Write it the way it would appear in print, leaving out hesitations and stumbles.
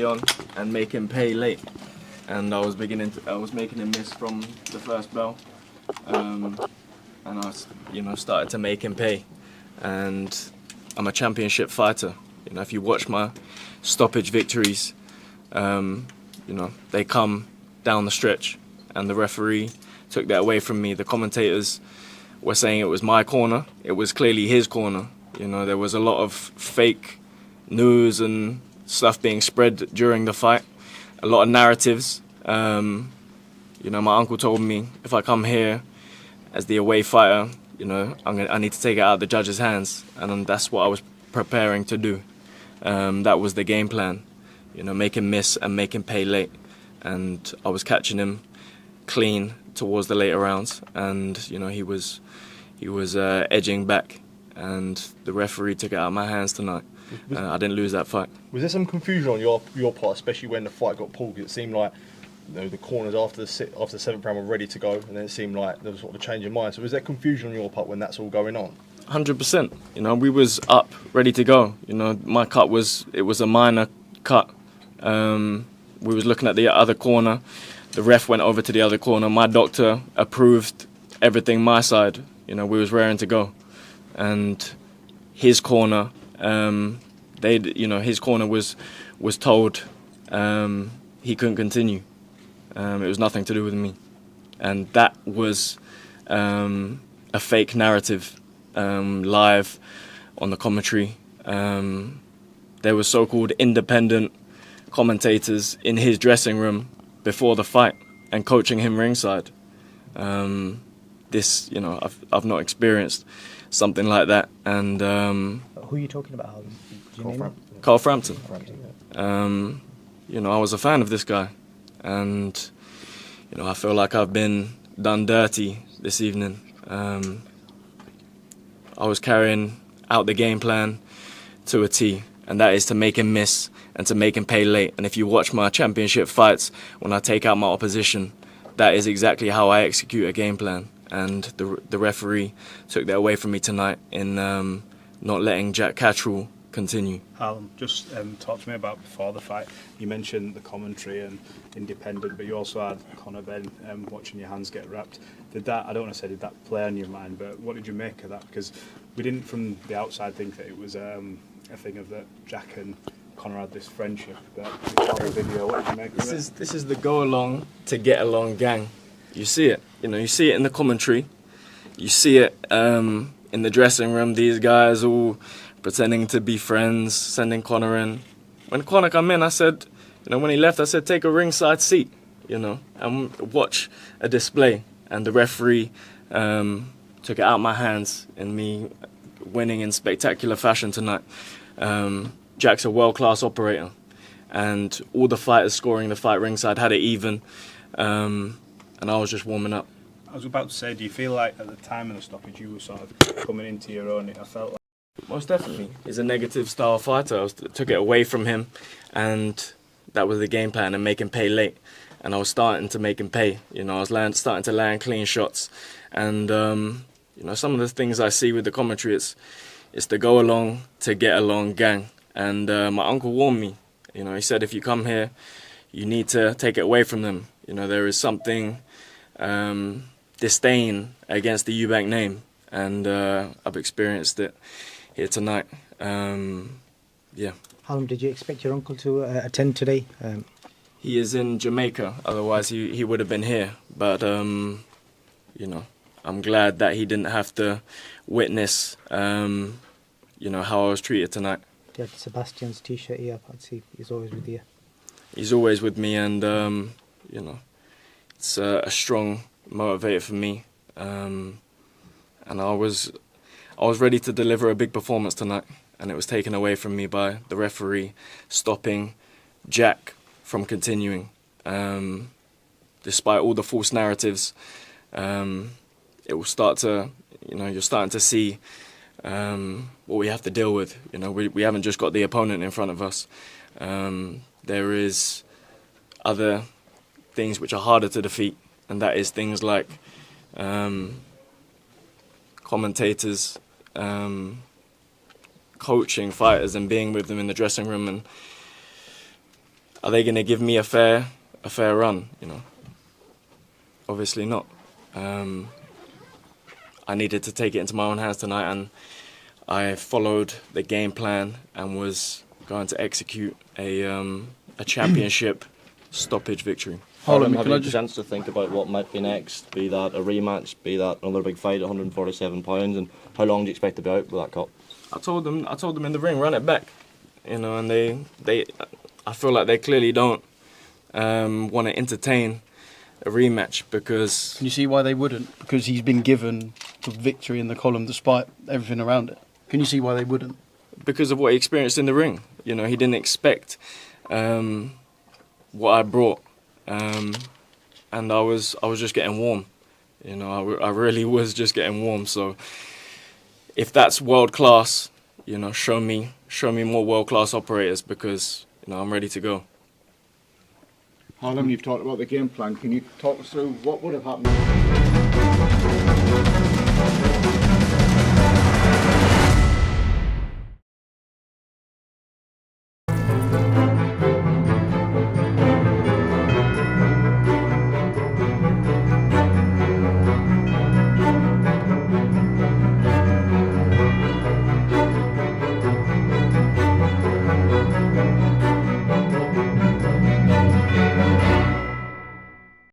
early on and make him pay late. And I was making him miss from the first bell. And I, started to make him pay. And I'm a championship fighter. If you watch my stoppage victories, they come down the stretch, and the referee took that away from me. The commentators were saying it was my corner. It was clearly his corner. There was a lot of fake news and stuff being spread during the fight. A lot of narratives. My uncle told me if I come here as the away fighter, I need to take it out of the judge's hands, and that's what I was preparing to do. That was the game plan. Make him miss and make him pay late. And I was catching him clean towards the later rounds, and he was edging back, and the referee took it out of my hands tonight. I didn't lose that fight. Was there some confusion on your part, especially when the fight got pulled? It seemed like the corners after the 7th round were ready to go, and then it seemed like there was sort of a change of mind. So was there confusion on your part when that's all going on? 100%. We was up, ready to go. My cut was a minor cut. We was looking at the other corner. The ref went over to the other corner. My doctor approved everything my side. We was raring to go. And his corner, his corner was told he couldn't continue. It was nothing to do with me. And that was a fake narrative live on the commentary. There were so-called independent commentators in his dressing room before the fight and coaching him ringside. I've not experienced something like that. And who are you talking about? Carl Frampton. I was a fan of this guy, and I feel like I've been done dirty this evening. I was carrying out the game plan to a T, and that is to make him miss and to make him pay late. And if you watch my championship fights, when I take out my opposition, that is exactly how I execute a game plan. And the referee took that away from me tonight in not letting Jack Catterall continue. Harlem, just talk to me about before the fight. You mentioned the commentary and independent, but you also had Conor Ben watching your hands get wrapped. Did that play on your mind, but what did you make of that? Because we didn't from the outside think that it was a thing of that Jack and Conor had this friendship, but the video, what did you make of it? This is the go along to get along gang. You see it, you see it in the commentary, you see it in the dressing room, these guys all pretending to be friends, sending Conor in. When Conor came in, I said, when he left, I said, take a ringside seat, and watch a display. And the referee took it out of my hands in me winning in spectacular fashion tonight. Jack's a world-class operator, and all the fighters scoring the fight ringside had it even, and I was just warming up. I was about to say, do you feel like at the time of the stoppage you were sort of coming into your own? I felt like... Most definitely. He's a negative style fighter. I took it away from him, and that was the game plan, and make him pay late. And I was starting to make him pay. I was starting to land clean shots. And, some of the things I see with the commentary, it's the go along to get along gang. And my uncle warned me. He said, if you come here, you need to take it away from them. There is something disdain against the Eubank name. And I've experienced it here tonight. Yeah. Harlem, did you expect your uncle to attend today? He is in Jamaica, otherwise he would have been here. But, I'm glad that he didn't have to witness, how I was treated tonight. You had Sebastian's T-shirt here. I'd see he's always with you. He's always with me, and, it's a strong motivator for me. And I was ready to deliver a big performance tonight, and it was taken away from me by the referee stopping Jack from continuing. Despite all the false narratives, it will start to, you're starting to see what we have to deal with. We haven't just got the opponent in front of us. There is other things which are harder to defeat, and that is things like commentators coaching fighters and being with them in the dressing room. And are they going to give me a fair run? You know, obviously not. I needed to take it into my own hands tonight, and I followed the game plan and was going to execute a championship stoppage victory. Harlem, Have can you I had a just... chance to think about what might be next? Be that a rematch, be that another big fight at 147 pounds, and how long do you expect to be out with that cup? I told them in the ring, run it back, you know, and I feel like they clearly don't want to entertain a rematch because Can you see why they wouldn't? Because he's been given the victory in the column despite everything around it. Can you see why they wouldn't? because of what he experienced in the ring. You know, he didn't expect what I brought, and I was just getting warm. You know, I really was just getting warm. So if that's world class, you know, show me more world class operators, because you know I'm ready to go. Harlem, you've talked about the game plan. Can you talk us through what would have happened?